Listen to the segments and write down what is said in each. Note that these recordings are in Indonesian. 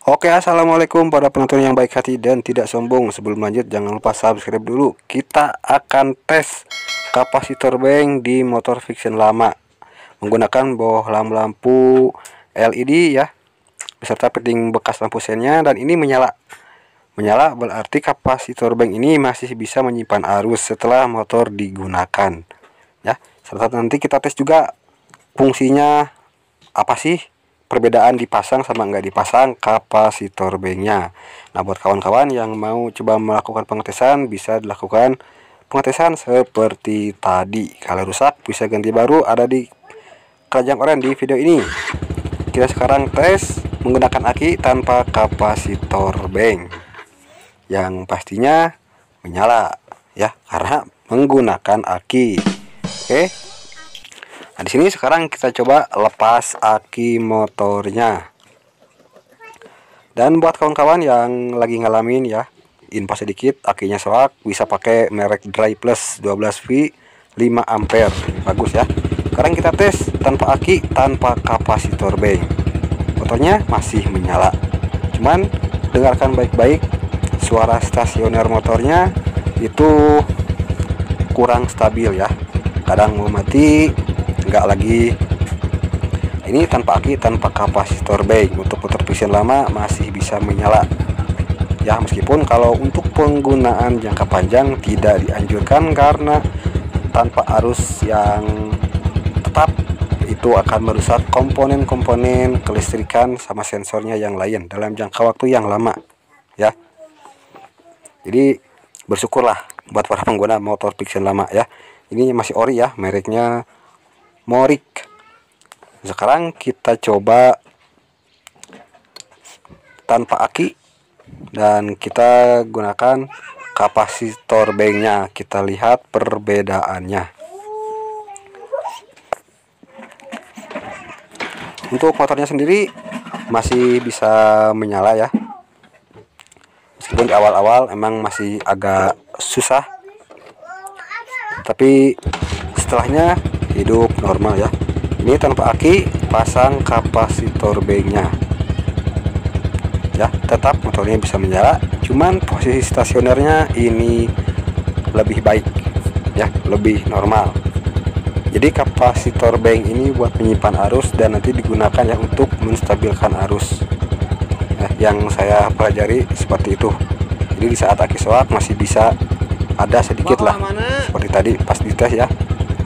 Oke, assalamualaikum para penonton yang baik hati dan tidak sombong. Sebelum lanjut, jangan lupa subscribe dulu. Kita akan tes kapasitor bank di motor Vixion lama menggunakan boh lampu LED ya, beserta fitting bekas lampu sennya, dan ini menyala. Menyala berarti kapasitor bank ini masih bisa menyimpan arus setelah motor digunakan ya. Serta nanti kita tes juga fungsinya apa sih, perbedaan dipasang sama nggak dipasang kapasitor banknya. Nah, buat kawan-kawan yang mau coba melakukan pengetesan, bisa dilakukan pengetesan seperti tadi. Kalau rusak bisa ganti baru, ada di keranjang oranye di video ini. Kita sekarang tes menggunakan aki tanpa kapasitor bank, yang pastinya menyala ya, karena menggunakan aki. Oke. Nah, di sini sekarang kita coba lepas aki motornya. Dan buat kawan-kawan yang lagi ngalamin ya, info sedikit, akinya soak, bisa pakai merek Dry Plus 12V 5 ampere. Bagus ya. Sekarang kita tes tanpa aki, tanpa kapasitor bank. Motornya masih menyala. Cuman dengarkan baik-baik, suara stasioner motornya itu kurang stabil ya. Kadang mau mati, enggak lagi. Ini tanpa aki, tanpa kapasitor bank. Untuk motor Vixion lama masih bisa menyala ya, meskipun kalau untuk penggunaan jangka panjang tidak dianjurkan, karena tanpa arus yang tetap itu akan merusak komponen-komponen kelistrikan sama sensornya yang lain dalam jangka waktu yang lama ya. Jadi bersyukurlah buat para pengguna motor Vixion lama ya. Ini masih ori ya, mereknya Morik. Sekarang kita coba tanpa aki dan kita gunakan kapasitor banknya. Kita lihat perbedaannya. Untuk motornya sendiri masih bisa menyala ya, meskipun di awal-awal emang masih agak susah, tapi setelahnya hidup normal ya. Ini tanpa aki, pasang kapasitor banknya ya, tetap motornya bisa menyala, cuman posisi stasionernya ini lebih baik ya, lebih normal. Jadi kapasitor bank ini buat menyimpan arus dan nanti digunakan ya untuk menstabilkan arus ya, yang saya pelajari seperti itu. Jadi di saat aki soak masih bisa ada sedikit lah, seperti tadi pas dites ya,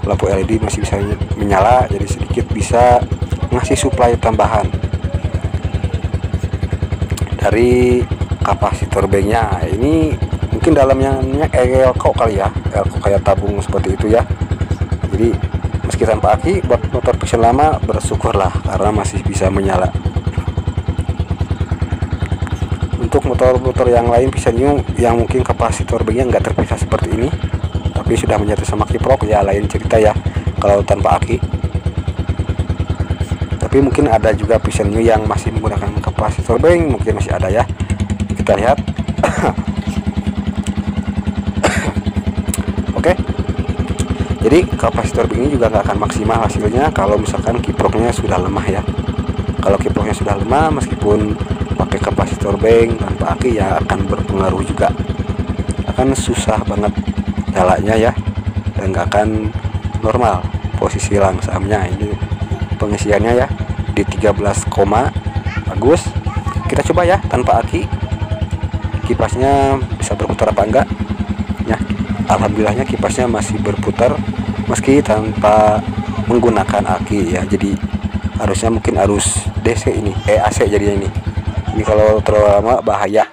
lampu LED masih bisa menyala, jadi sedikit bisa ngasih suplai tambahan dari kapasitor banknya. Ini mungkin dalamnya elko kali ya, elko kayak tabung seperti itu ya. Jadi meski tanpa aki, buat motor Vixion lama bersyukurlah karena masih bisa menyala. Untuk motor-motor yang lain Vixion New yang mungkin kapasitor banknya nggak terpisah seperti ini, tapi sudah menyatu sama kiprok ya, lain cerita ya kalau tanpa aki. Tapi mungkin ada juga Vixion New yang masih menggunakan kapasitor bank, mungkin masih ada ya. Kita lihat. Oke. Jadi kapasitor bank ini juga nggak akan maksimal hasilnya kalau misalkan kiproknya sudah lemah ya. Kalau kiproknya sudah lemah, meskipun pakai kapasitor bank tanpa aki ya akan berpengaruh juga, akan susah banget nyalanya ya, dan nggak akan normal posisi langsamnya. Ini pengisiannya ya di 13, bagus. Kita coba ya tanpa aki, kipasnya bisa berputar apa enggak ya. Alhamdulillahnya kipasnya masih berputar meski tanpa menggunakan aki ya. Jadi harusnya mungkin arus DC ini AC jadinya ini kalau terlalu lama bahaya.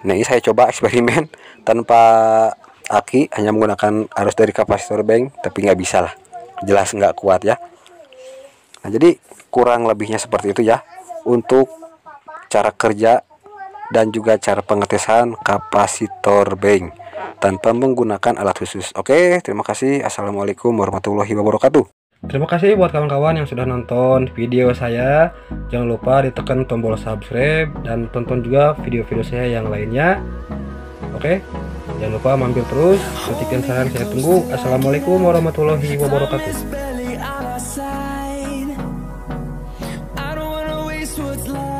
Nah, ini saya coba eksperimen tanpa aki, hanya menggunakan arus dari kapasitor bank, tapi nggak bisa lah, jelas nggak kuat ya. Nah, jadi kurang lebihnya seperti itu ya untuk cara kerja dan juga cara pengetesan kapasitor bank tanpa menggunakan alat khusus. Oke, terima kasih. Assalamualaikum warahmatullahi wabarakatuh. Terima kasih buat kawan-kawan yang sudah nonton video saya. Jangan lupa ditekan tombol subscribe dan tonton juga video-video saya yang lainnya. Oke, jangan lupa mampir terus, kritik dan saran saya tunggu. Assalamualaikum warahmatullahi wabarakatuh. this what's life.